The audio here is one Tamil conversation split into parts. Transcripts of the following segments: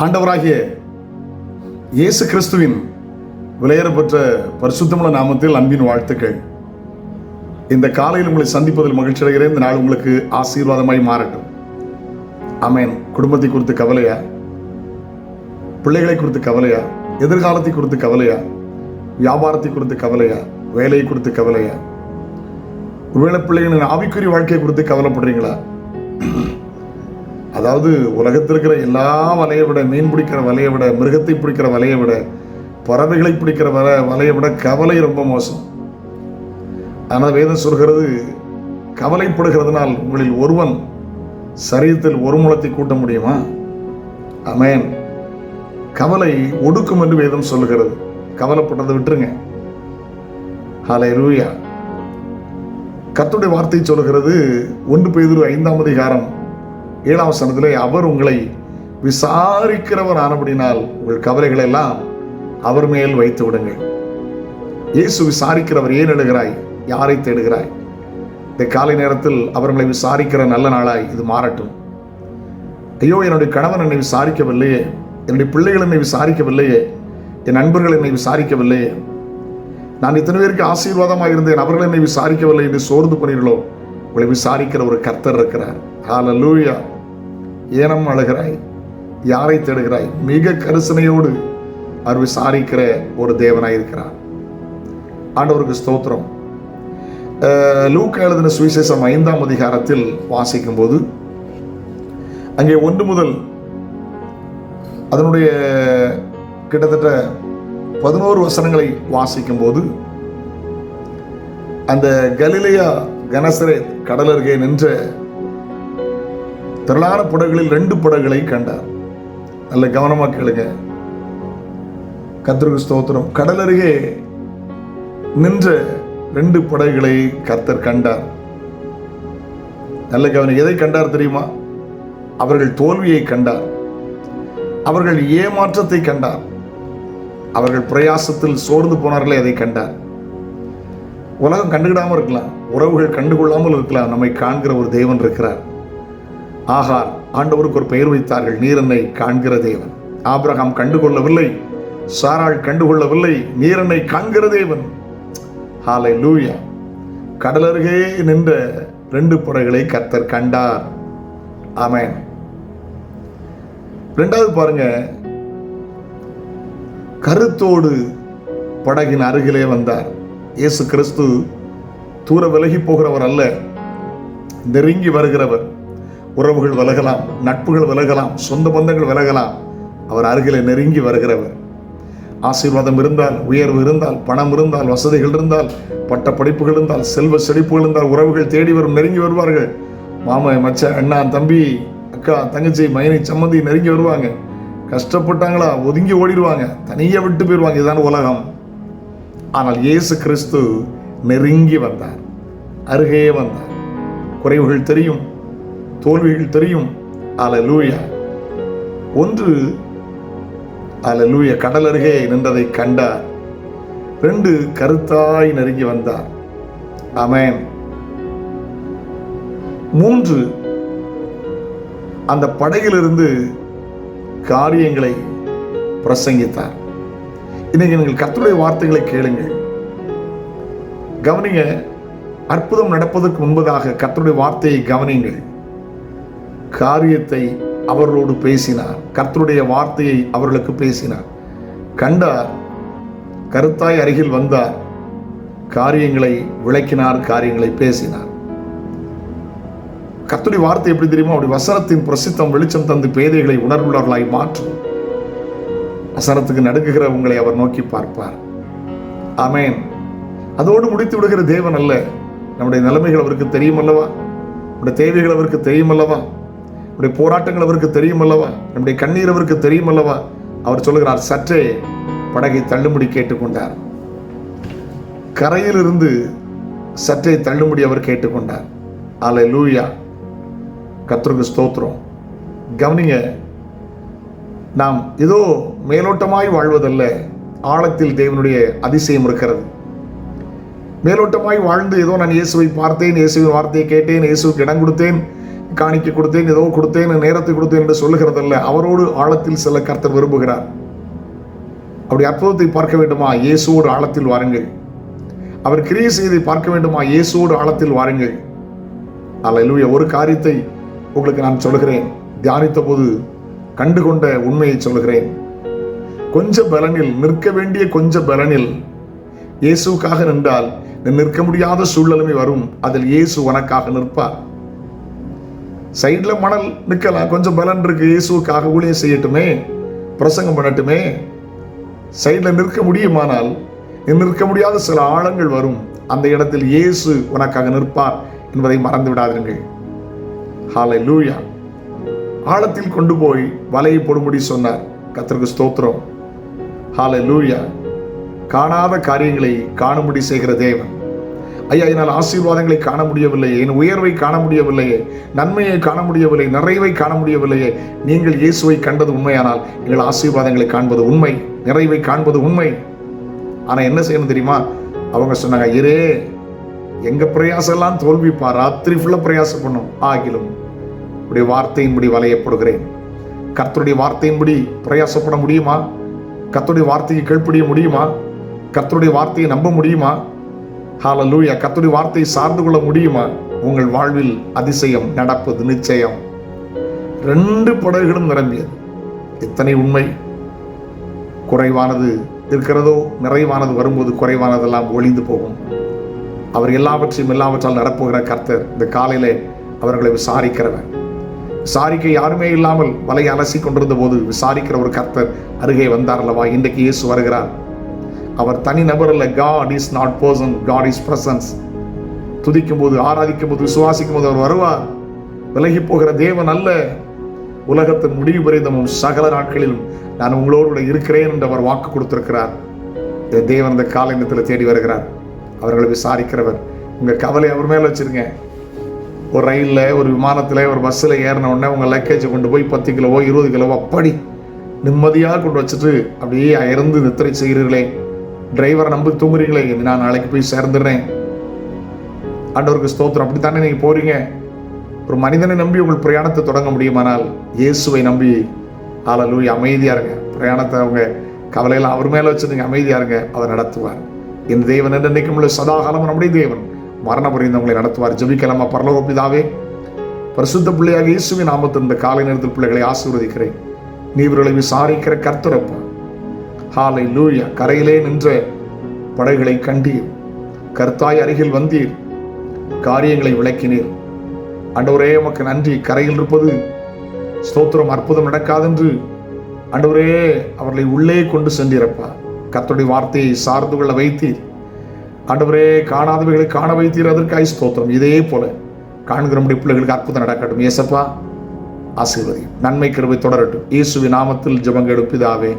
ஆண்டவராகிய இயேசு கிறிஸ்துவின் விலையேறப்பெற்ற பரிசுத்தமுள்ள நாமத்தில் அன்பின் வாழ்த்துக்கள். இந்த காலையில் உங்களை சந்திப்பதில் மகிழ்ச்சி அடைகிறேன். இந்த நாள் உங்களுக்கு ஆசீர்வாதமாய் மாறட்டும். ஆமென். குடும்பத்தை குறித்து கவலையா? பிள்ளைகளை குறித்து கவலையா? எதிர்காலத்தை குறித்து கவலையா? வியாபாரத்தை குறித்து கவலையா? வேலையை குறித்து கவலையா? ஒருவேளை பிள்ளைகளின் ஆவிக்குரிய வாழ்க்கையை குறித்து கவலைப்படுறீங்களா? அதாவது உலகத்தில் இருக்கிற எல்லா வலையை விட, மீன் பிடிக்கிற வலையை விட, மிருகத்தை பிடிக்கிற வலையை விட, பறவைகளை பிடிக்கிற வலையை விட கவலை ரொம்ப மோசம். ஆனால் வேதம் சொல்கிறது, கவலைப்படுகிறதுனால் உங்களில் ஒருவன் சரீரத்தில் ஒரு முழத்தை கூட்ட முடியுமா? ஆமென். கவலை ஒடுக்கும் என்று வேதம் சொல்லுகிறது. கவலைப்பட்டதை விட்டுருங்க. ஹல்லேலூயா. கர்த்தருடைய வார்த்தை சொல்லுகிறது, 1 பேதுரு 5ஆம் அதிகாரம் 7ஆம் வசனத்திலே, அவர் உங்களை விசாரிக்கிறவர் ஆனபடினால் உங்கள் கவலைகளை எல்லாம் அவர் மேல் வைத்து விடுங்கள். இயேசு விசாரிக்கிறவர். ஏன் எழுகிறாய்? யாரை தேடுகிறாய்? இந்த காலை நேரத்தில் அவர்களை விசாரிக்கிற நல்ல நாளாய் இது மாறட்டும். ஐயோ, என்னுடைய கணவன் என்னை விசாரிக்கவில்லையே, என்னுடைய பிள்ளைகள் என்னை விசாரிக்கவில்லையே, என் நண்பர்கள் என்னை விசாரிக்கவில்லையே, நான் இத்தனை பேருக்கு ஆசீர்வாதமாக இருந்தேன், அவர்கள் என்னை விசாரிக்கவில்லை என்று சோர்ந்து போனீர்களோ, உங்களை விசாரிக்கிற ஒரு கர்த்தர் இருக்கிறார். ஹல்லேலூயா. ஏனம் அழுகிறாய்? யாரை தேடுகிறாய்? மிக கரிசனையோடு அவர் விசாரிக்கிற ஒரு தேவனாய் இருக்கிறார். ஆண்டவருக்கு ஸ்தோத்திரம். லூக்கா எழுதின சுவிசேஷம் 5ஆம் அதிகாரத்தில் வாசிக்கும் போது, அங்கே 1 முதல் அதனுடைய கிட்டத்தட்ட 11 வசனங்களை வாசிக்கும் போது, அந்த கலிலேயா கனசரேத் கடல் அருகே நின்ற திரளான படகுகளில் 2 படகுகளை கண்டார். நல்ல கவனமா கேளுங்க. கர்த்தருக்கு ஸ்தோத்திரம். கடல் அருகே நின்ற 2 படகுகளை கர்த்தர் கண்டார். நல்ல கவனம். எதை கண்டார் தெரியுமா? அவர்கள் தோல்வியை கண்டார். அவர்கள் ஏமாற்றத்தை கண்டார். அவர்கள் பிரயாசத்தில் சோர்ந்து போனார்களே, அதை கண்டார். உலகம் கண்டுகிடாமல் இருக்கலாம், உறவுகள் கண்டுகொள்ளாமல் இருக்கலாம், நம்மை காண்கிற ஒரு தேவன் இருக்கிறார். ஆகார் ஆண்டவருக்கு ஒரு பெயர் வைத்தார்கள், நீர் என்னை காண்கிற தேவன். ஆபிரகாம் கண்டுகொள்ளவில்லை, சாராள் கண்டுகொள்ளவில்லை, நீர் என்னை காண்கிற தேவன். ஹல்லேலூயா. கடல் அருகே நின்ற 2 படகுகளை கர்த்தர் கண்டார். ஆமென். 2வது பாருங்க, கருத்தோடு படகின் அருகிலே வந்தார். இயேசு கிறிஸ்து தூர விலகி போகிறவர் அல்ல, நெருங்கி வருகிறவர். உறவுகள் விலகலாம், நட்புகள் விலகலாம், சொந்த பந்தங்கள் விலகலாம், அவர் அருகிலே நெருங்கி வருகிறவர். ஆசீர்வாதம் இருந்தால், உயர்வு இருந்தால், பணம் இருந்தால், வசதிகள் இருந்தால், பட்ட படிப்புகள் இருந்தால், செல்வ செழிப்புகள் இருந்தால், உறவுகள் தேடி வரும், நெருங்கி வருவார்கள். மாமன், மச்சான், அண்ணா, தம்பி, அக்கா, தங்கச்சி, மைனி, சம்மந்தி நெருங்கி வருவாங்க. கஷ்டப்பட்டாங்களா ஒதுங்கி ஓடிடுவாங்க, தனியாக விட்டு போயிடுவாங்க. இதுதான் உலகம். ஆனால் இயேசு கிறிஸ்து நெருங்கி வந்தார், அருகே வந்தார். குறைவுகள் தெரியும், தோல்விகள் தெரியும். ஹல்லேலூயா. ஒன்று, ஹல்லேலூயா, கடல் அருகே நின்றதை கண்டார். 2, கருத்தாய் நெருங்கி வந்தார். ஆமென். 3, அந்த படகிலிருந்து காரியங்களை பிரசங்கித்தார். இன்னைக்கு நீங்கள் கர்த்தருடைய வார்த்தைகளை கேளுங்கள், கவனிங்க. அற்புதம் நடப்பதற்கு முன்பதாக கர்த்தருடைய வார்த்தையை கவனிங்கள். காரியத்தை அவர்களோடு பேசினார், கர்த்தருடைய வார்த்தையை அவர்களுக்கு பேசினார். கண்டார், கருத்தாய் அருகில் வந்தார், காரியங்களை விளக்கினார், காரியங்களை பேசினார். கர்த்தருடைய வார்த்தை எப்படி தெரியுமா? அப்படி வசனத்தின் பிரசித்தம் வெளிச்சம் தந்து பேதைகளை உணர்வுள்ளவர்களாய் மாற்றும். வசனத்துக்கு நடுங்குகிற உங்களை அவர் நோக்கி பார்ப்பார். ஆமென். அதோடு முடித்து விடுகிற தேவன் அல்ல. நம்முடைய நிலைமைகள் அவருக்கு தெரியும் அல்லவா? நம்முடைய தேவைகள் அவருக்கு தெரியும் அல்லவா? நம்முடைய போராட்டங்கள் அவருக்கு தெரியும் அல்லவா? நம்முடைய கண்ணீர் அவருக்கு தெரியும் அல்லவா? அவர் சொல்லுகிறார், சற்றே படகை தள்ளும்படி கேட்டுக்கொண்டார். கரையிலிருந்து சற்றே தள்ளும்படி அவர் கேட்டுக்கொண்டார். ஹல்லேலூயா. கர்த்தருக்கு ஸ்தோத்திரம். கவனிங்க, நாம் ஏதோ மேலோட்டமாய் வாழ்வதல்ல, ஆழத்தில் தேவனுடைய அதிசயம் இருக்கிறது. மேலோட்டமாய் வாழ்ந்து ஏதோ நான் இயேசுவை பார்த்தேன், இயேசுவின் வார்த்தையை கேட்டேன், இயேசுவுக்கு இடம் கொடுத்தேன், காணிக்கை கொடுத்தேன், ஏதோ கொடுத்தேன், நேரத்தை கொடுத்தேன் என்று சொல்லுகிறதல்ல. அவரோடு ஆழத்தில் செல்ல கர்த்தர் விரும்புகிறார். அப்படி அற்புதத்தை பார்க்க வேண்டுமா? இயேசுவோடு ஆழத்தில் வாருங்கள். அவர் கிரியை செய்தை பார்க்க வேண்டுமா? இயேசுவோடு ஆழத்தில் வாருங்கள். அல்லேலூயா. ஒரு காரியத்தை உங்களுக்கு நான் சொல்கிறேன், தியானித்த போது கண்டுகொண்ட உண்மையை சொல்கிறேன். கொஞ்ச பலனில், நிற்க வேண்டிய கொஞ்ச பலனில் இயேசுக்காக நின்றால் நிற்க முடியாத சூழ்நிலைமை வரும். அதில் இயேசு உனக்காக நிற்பார். சைட்ல மணல் நிற்கலாம், கொஞ்சம் பலன் இருக்கு, இயேசுக்காக ஊழியம் செய்யட்டுமே, பிரசங்கம் பண்ணட்டுமே. சைட்ல நிற்க முடியுமானால் நிற்க முடியாத சில ஆழங்கள் வரும். அந்த இடத்தில் இயேசு உனக்காக நிற்பார் என்பதை மறந்து விடாதீர்கள். ஹல்லேலூயா. ஆழத்தில் கொண்டு போய் வலையை போடும்படி சொன்னார். கர்த்தருக்கு ஸ்தோத்திரம். ஹல்லேலூயா. காணாத காரியங்களை காணும்படி செய்கிற தேவன். ஐயா, என்னால் ஆசீர்வாதங்களை காண முடியவில்லையே, என் உயர்வை காண முடியவில்லையே, நன்மையை காண முடியவில்லை, நிறைவை காண முடியவில்லையே. நீங்கள் இயேசுவை கண்டது உண்மையானால் எங்கள் ஆசீர்வாதங்களை காண்பது உண்மை, நிறைவை காண்பது உண்மை. ஆனா என்ன செய்யணும் தெரியுமா? அவங்க சொன்னாங்க, இரே எங்க பிரயாசம் எல்லாம் தோல்விப்பா, ராத்திரி ஃபுல்லா பிரயாசம் பண்ணும், ஆகிலும் உடைய வார்த்தையின்படி வலையப்படுகிறேன். கர்த்தருடைய வார்த்தையின்படி பிரயாசப்பட முடியுமா? கர்த்தருடைய வார்த்தையை கீழ்ப்படிய முடியுமா? கர்த்தருடைய வார்த்தையை நம்ப முடியுமா? ஹல்லேலூயா. கர்த்தருடைய வார்த்தையை சார்ந்து கொள்ள முடியுமா? உங்கள் வாழ்வில் அதிசயம் நடப்பது நிச்சயம். 2 படகுகளும் நிரம்பியது. எத்தனை உண்மை! குறைவானது இருக்கிறதோ, நிறைவானது வரும்போது குறைவானதெல்லாம் ஒளிந்து போகும். அவர் எல்லாவற்றையும் எல்லாவற்றால் நடப்புகிற கர்த்தர். இந்த காலையிலே அவர்களை விசாரிக்கிறவர். விசாரிக்க யாருமே இல்லாமல் வலையை அலசி கொண்டிருந்த போது விசாரிக்கிற ஒரு கர்த்தர் அருகே வந்தார் அல்லவா? இன்றைக்கு இயேசு வருகிறார். அவர் தனி நபர் அல்ல. God is not person, God is presence. துதிக்கும் போது, ஆராதிக்கும் போது, விசுவாசிக்கும் போது அவர் வருவார். விலகி போகிற தேவன் அல்ல. உலகத்தின் முடிவு பரிதமும் சகல நாட்களிலும் நான் உங்களோடு இருக்கிறேன் என்று அவர் வாக்கு கொடுத்திருக்கிறார். தேவன் இந்த காலை நேரத்தில் தேடி வருகிறார். அவர்களை விசாரிக்கிறவர். உங்க கவலை அவர் மேல வச்சிருங்க. ஒரு ரயில்ல, ஒரு விமானத்துல, ஒரு பஸ்ஸில் ஏறின உடனே உங்க லக்கேஜை கொண்டு போய் 10 கிலோவோ 20 கிலோவோ அப்படி நிம்மதியாக கொண்டு வச்சுட்டு அப்படியே அயர்ந்து நித்திரை செய்கிறீர்களே, டிரைவரை நம்பி தூங்குறீங்களே, நான் நாளைக்கு போய் சேர்ந்துடுறேன், ஆண்டவருக்கு ஸ்தோத்திரம், அப்படித்தானே நீங்க போறீங்க. ஒரு மனிதனை நம்பி உங்கள் பிரயாணத்தை தொடங்க முடியுமானால் இயேசுவை நம்பி ஹல்லேலூயா அமைதியா இருங்க. பிரயாணத்தை அவங்க கவலையெல்லாம் அவர் மேல வச்சுருங்க, அமைதியா இருங்க. அவர் நடத்துவார். இந்த தேவன் என்றைக்கும் உள்ள சதாகாலம் நம்முடைய தேவன் மரண பரியந்தங்களை நடத்துவார். ஜெபிக்கலாமா? பரலோக பிதாவே, பரிசுத்த பிள்ளையாக இயேசுவின் நாமத்தில் இந்த காலை நேரத்தில் பிள்ளைகளை ஆசீர்வதிக்கிறேன். நீ இவர்களை விசாரிக்கிற கர்த்தரப்பா. ஹல்லேலூயா. கரையிலே நின்ற படகுகளை கண்டீர், கர்த்தாய் அருகில் வந்தீர், காரியங்களை விளக்கினீர். ஆண்டவரே உமக்கு நன்றி. கரையில் இருப்பது ஸ்தோத்திரம், அற்புதம் நடக்காதென்று ஆண்டவரே அவர்களை உள்ளே கொண்டு சென்றீரப்பா. கர்த்தருடைய வார்த்தையை சார்ந்து கொள்ள வைத்தீர். ஆண்டவரே காணாதவைகளை காண வைத்தீர், அதற்காய் ஸ்தோத்திரம். இதே போல காண்கிற நம்முடைய பிள்ளைகளுக்கு அற்புதம் நடக்கட்டும். இயேசப்பா ஆசீர்வதியும். நன்மை கிருபை தொடரட்டும். இயேசுவின் நாமத்தில் ஜெபம் எடுப்பிதாவே.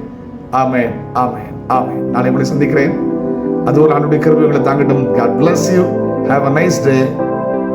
ஆமென், ஆமென், ஆமென். நாளை உங்களை சந்திக்கிறேன். அதுவும் ஆண்டவருடைய கிருபை உங்களை தாங்கட்டும். God bless you. Have a nice day.